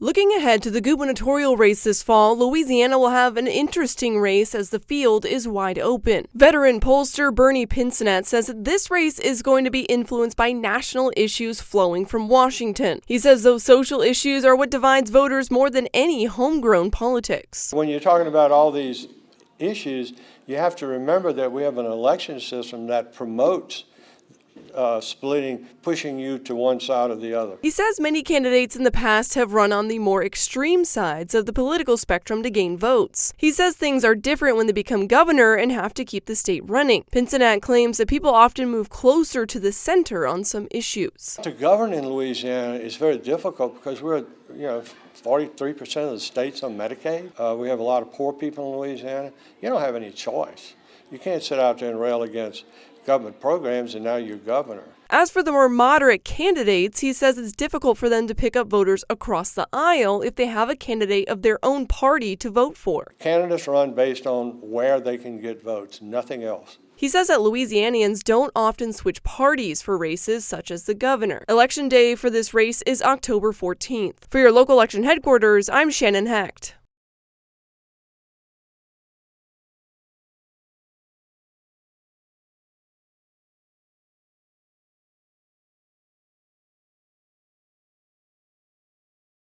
Looking ahead to the gubernatorial race this fall, Louisiana will have an interesting race as the field is wide open. Veteran pollster Bernie Pincinat says that this race is going to be influenced by national issues flowing from Washington. He says those social issues are what divides voters more than any homegrown politics. When you're talking about all these issues, you have to remember that we have an election system that promotes splitting, pushing you to one side or the other. He says many candidates in the past have run on the more extreme sides of the political spectrum to gain votes. He says things are different when they become governor and have to keep the state running. Pincinat claims that people often move closer to the center on some issues. To govern in Louisiana is very difficult because we're, 43% of the state's on Medicaid. We have a lot of poor people in Louisiana. You don't have any choice. You can't sit out there and rail against government programs and now you're governor. As for the more moderate candidates, he says it's difficult for them to pick up voters across the aisle if they have a candidate of their own party to vote for. Candidates run based on where they can get votes, nothing else. He says that Louisianians don't often switch parties for races such as the governor. Election day for this race is October 14th. For your local election headquarters, I'm Shannon Hecht.